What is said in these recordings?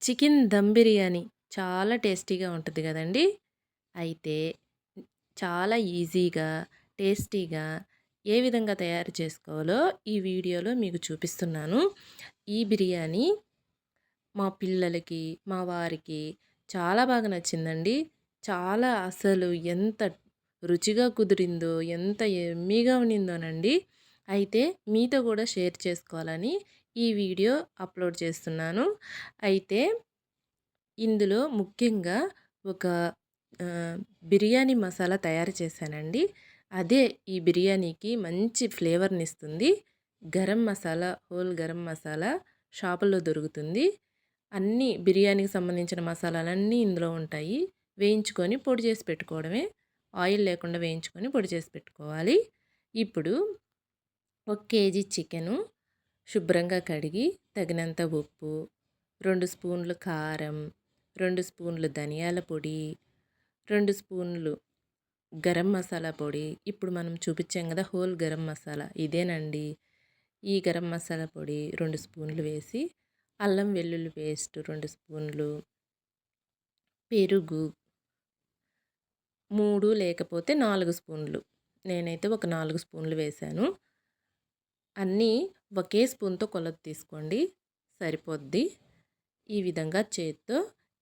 Chicken dum biryani చాలా టేస్టీగా ఉంటుంది కదండీ! అయితే చాలా ఈజీగా, టేస్టీగా ఏ విధంగా తయారు చేసుకోవాలో ఈ వీడియోలో మీకు చూపిస్తున్నాను. ఈ బిర్యానీ మా పిల్లలకి, మా వారికి చాలా బాగా నచ్చిందండి. చాలా అసలు ఎంత రుచిగా కుదిరిందో, ఎంత యమ్మీగా ఉండిందోనండి. అయితే మీతో కూడా షేర్ చేసుకోవాలని ఈ వీడియో అప్లోడ్ చేస్తున్నాను. అయితే ఇందులో ముఖ్యంగా ఒక బిర్యానీ మసాలా తయారు చేశానండి. అదే ఈ బిర్యానీకి మంచి ఫ్లేవర్‌నిస్తుంది. గరం మసాలా, హోల్ గరం మసాలా షాపుల్లో దొరుకుతుంది. అన్నీ బిర్యానీకి సంబంధించిన మసాలాలన్నీ ఇందులో ఉంటాయి. వేయించుకొని పొడి చేసి పెట్టుకోవడమే. ఆయిల్ లేకుండా వేయించుకొని పొడి చేసి పెట్టుకోవాలి. ఇప్పుడు 1 కేజీ చికెను శుభ్రంగా కడిగి తగినంత ఉప్పు, 2 స్పూన్లు కారం, 2 స్పూన్లు ధనియాల పొడి, 2 స్పూన్లు గరం మసాలా పొడి. ఇప్పుడు మనం చూపించాం కదా హోల్ గరం మసాలా ఇదేనండి. ఈ గరం మసాలా పొడి 2 స్పూన్లు వేసి, అల్లం వెల్లుల్లి పేస్ట్ 2 స్పూన్లు, పెరుగు 3 లేకపోతే 4 స్పూన్లు. నేనైతే ఒక 4 స్పూన్లు వేశాను. అన్నీ ఒకే స్పూన్‌తో కొలత తీసుకోండి సరిపోద్ది. ఈ విధంగా చేత్తో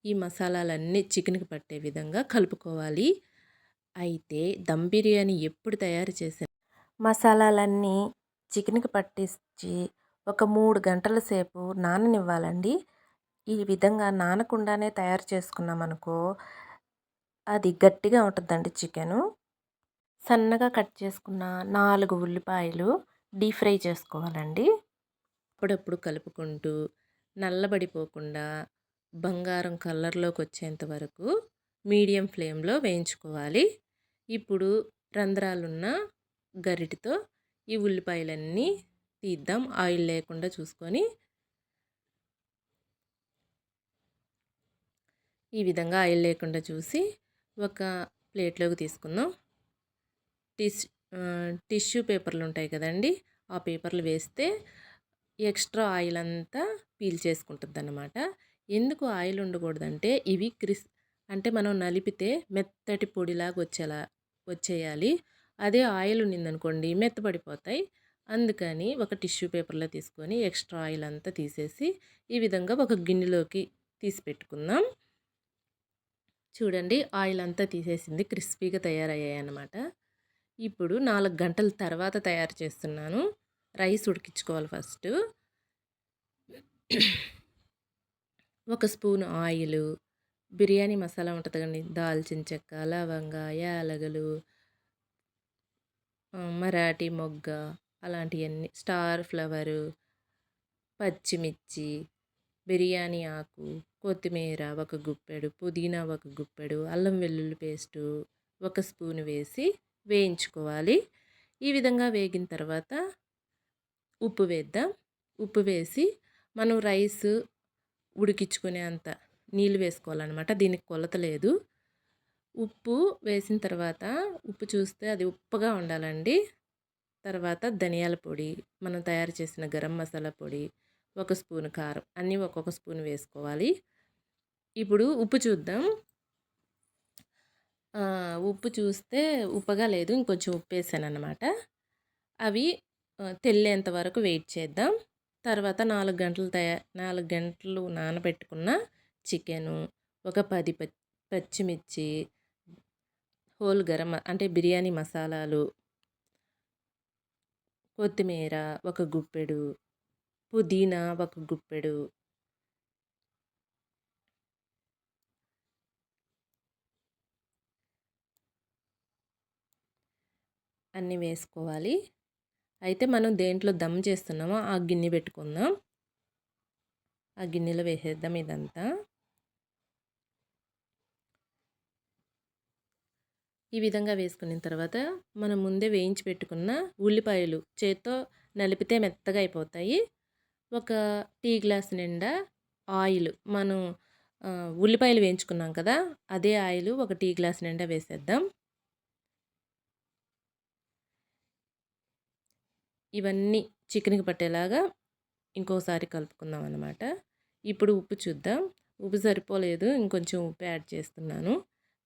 ఈ మసాలాలన్నీ చికెన్‌కి పట్టే విధంగా కలుపుకోవాలి. అయితే దమ్ బిర్యానీ ఎప్పుడు తయారు చేసా మసాలాలన్నీ చికెన్‌కి పట్టించి ఒక 3 గంటల సేపు నాననివ్వాలండి. ఈ విధంగా నానకుండానే తయారు చేసుకున్నామనుకో అది గట్టిగా ఉంటుందండి చికెను. సన్నగా కట్ చేసుకున్న 4 ఉల్లిపాయలు డీప్ ఫ్రై చేసుకోవాలండి. అప్పుడప్పుడు కలుపుకుంటూ నల్లబడిపోకుండా బంగారం కలర్లోకి వచ్చేంత వరకు మీడియం ఫ్లేమ్లో వేయించుకోవాలి. ఇప్పుడు రంధ్రాలున్న గరిటెతో ఈ ఉల్లిపాయలన్నీ తీద్దాం ఆయిల్ లేకుండా చూసుకొని. ఈ విధంగా ఆయిల్ లేకుండా చూసి ఒక ప్లేట్లోకి తీసుకుందాం. టిష్యూ పేపర్లు ఉంటాయి కదండి, ఆ పేపర్లు వేస్తే ఎక్స్ట్రా ఆయిల్ అంతా పీల్చేసుకుంటుందన్నమాట. ఎందుకు ఆయిల్ ఉండకూడదంటే ఇవి అంటే మనం నలిపితే మెత్తటి పొడిలాగా వచ్చేయాలి. అదే ఆయిల్ ఉండిందనుకోండి మెత్తపడిపోతాయి. అందుకని ఒక టిష్యూ పేపర్లో తీసుకొని ఎక్స్ట్రా ఆయిల్ అంతా తీసేసి ఈ విధంగా ఒక గిన్నెలోకి తీసి పెట్టుకుందాం. చూడండి ఆయిల్ అంతా తీసేసింది, క్రిస్పీగా తయారయ్యాయి అన్నమాట. ఇప్పుడు 4 గంటల తర్వాత తయారు చేస్తున్నాను. రైస్ ఉడికించుకోవాలి ఫస్ట్. ఒక స్పూన్ ఆయిలు, బిర్యానీ మసాలా ఉంటుంది కదండి, దాల్చిన చెక్క, లవంగ, యాలకులు, మరాఠీ మొగ్గ, అలాంటివన్నీ, స్టార్ ఫ్లవరు, పచ్చిమిర్చి, బిర్యానీ ఆకు, కొత్తిమీర ఒక గుప్పెడు, పుదీనా ఒక గుప్పెడు, అల్లం వెల్లుల్లి పేస్టు ఒక స్పూన్ వేసి వేయించుకోవాలి. ఈ విధంగా వేగిన తర్వాత ఉప్పు వేద్దాం. ఉప్పు వేసి మనం రైస్ ఉడికించుకునే అంత నీళ్ళు వేసుకోవాలన్నమాట. దీనికి కొలత లేదు. ఉప్పు వేసిన తర్వాత ఉప్పు చూస్తే అది ఉప్పగా ఉండాలండి. తర్వాత ధనియాల పొడి, మనం తయారు చేసిన గరం మసాలా పొడి, ఒక స్పూన్ కారం, అన్నీ ఒక్కొక్క స్పూన్ వేసుకోవాలి. ఇప్పుడు ఉప్పు చూద్దాం. ఉప్పు చూస్తే ఉప్పగా లేదు, ఇంకొంచెం ఉప్పు వేసానన్నమాట. అవి తెల్లేంత వరకు వెయిట్ చేద్దాం. తర్వాత 4 గంటలు నానబెట్టుకున్న చికెను, ఒక 10 పచ్చిమిర్చి, హోల్ గరం అంటే బిర్యానీ మసాలాలు, కొత్తిమీర ఒక గుప్పెడు, పుదీనా ఒక గుప్పెడు, అన్నీ వేసుకోవాలి. అయితే మనం దేంట్లో దమ్ చేస్తున్నామో ఆ గిన్నె పెట్టుకుందాం. ఆ గిన్నెలో వేసేద్దాం ఇదంతా. ఈ విధంగా వేసుకున్న తర్వాత మనం ముందే వేయించి పెట్టుకున్న ఉల్లిపాయలు చేత్తో నలిపితే మెత్తగా అయిపోతాయి. ఒక టీ గ్లాస్ నిండా ఆయిల్, మనం ఉల్లిపాయలు వేయించుకున్నాం కదా, అదే ఆయిల్ ఒక టీ గ్లాస్ నిండా వేసేద్దాం. ఇవన్నీ చికెన్కి పట్టేలాగా ఇంకోసారి కలుపుకుందాం అన్నమాట. ఇప్పుడు ఉప్పు చూద్దాం. ఉప్పు సరిపోలేదు, ఇంకొంచెం ఉప్పు యాడ్ చేస్తున్నాను.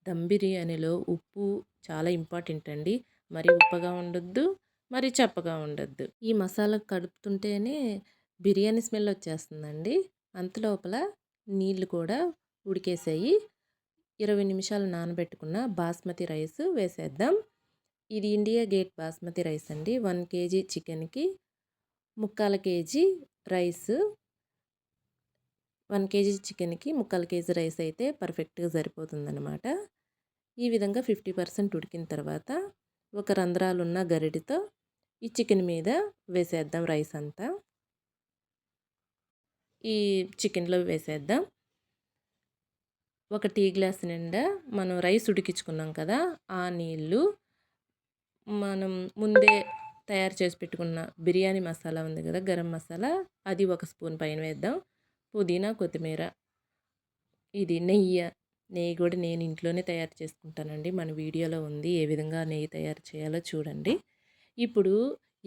దమ్ బిర్యానీలో ఉప్పు చాలా ఇంపార్టెంట్ అండి. మరీ ఉప్పగా ఉండొద్దు, మరీ చప్పగా ఉండొద్దు. ఈ మసాలా కడుపుతుంటేనే బిర్యానీ స్మెల్ వచ్చేస్తుందండి. అంతలోపల నీళ్ళు కూడా ఉడికేసాయి. 20 నిమిషాలు నానబెట్టుకున్న బాస్మతి రైస్ వేసేద్దాం. ఇది ఇండియా గేట్ బాస్మతి రైస్ అండి. 1 కేజీ చికెన్కి 3/4 కేజీ రైస్. 1 కేజీ చికెన్కి 3/4 కేజీ రైస్ అయితే పర్ఫెక్ట్గా సరిపోతుందన్నమాట. ఈ విధంగా 50% ఉడికిన తర్వాత ఒక రంధ్రాలున్న గరిటెతో ఈ చికెన్ మీద వేసేద్దాం రైస్ అంతా. ఈ చికెన్లో వేసేద్దాం. ఒక టీ గ్లాస్ నిండా మనం రైస్ ఉడికించుకున్నాం కదా, ఆ నీళ్ళు మనం ముందే తయారు చేసి పెట్టుకున్న బిర్యానీ మసాలా ఉంది కదా, గరం మసాలా, అది 1 స్పూన్ పైన వేద్దాం. పుదీనా, కొత్తిమీర, ఇది నెయ్యి కూడా నేను ఇంట్లోనే తయారు చేసుకుంటానండి. మన వీడియోలో ఉంది ఏ విధంగా నెయ్యి తయారు చేయాలో చూడండి. ఇప్పుడు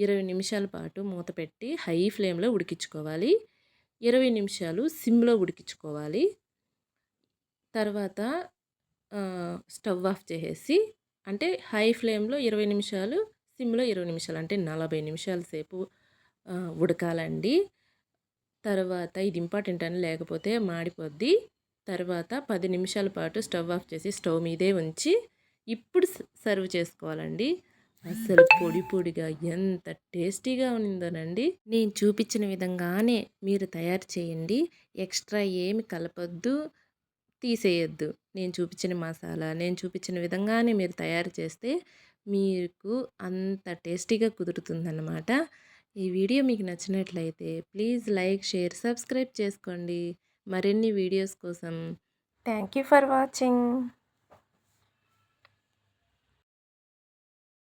20 నిమిషాల పాటు మూత పెట్టి హై ఫ్లేమ్లో ఉడికించుకోవాలి. 20 నిమిషాలు సిమ్లో ఉడికించుకోవాలి. తర్వాత స్టవ్ ఆఫ్ చేసేసి, అంటే హై ఫ్లేమ్లో 20 నిమిషాలు, సిమ్లో 20 నిమిషాలు, అంటే 40 నిమిషాల సేపు ఉడకాలండి. తర్వాత ఇది ఇంపార్టెంట్ అని, లేకపోతే మాడిపోద్ది. తర్వాత 10 నిమిషాల పాటు స్టవ్ ఆఫ్ చేసి స్టవ్ మీదే ఉంచి ఇప్పుడు సర్వ్ చేసుకోవాలండి. అసలు పొడి పొడిగా ఎంత టేస్టీగా ఉందోనండి. నేను చూపించిన విధంగానే మీరు తయారు చేయండి. ఎక్స్ట్రా ఏమి కలపొద్దు, తీసేయొద్దు. నేను చూపించిన మసాలా, నేను చూపించిన విధంగానే మీరు తయారు చేస్తే మీకు అంత టేస్టీగా కుదురుతుందన్నమాట. ఈ వీడియో మీకు నచ్చినట్లయితే ప్లీజ్ లైక్, షేర్, సబ్స్క్రైబ్ చేసుకోండి మరిన్ని వీడియోస్ కోసం. Thank you for watching.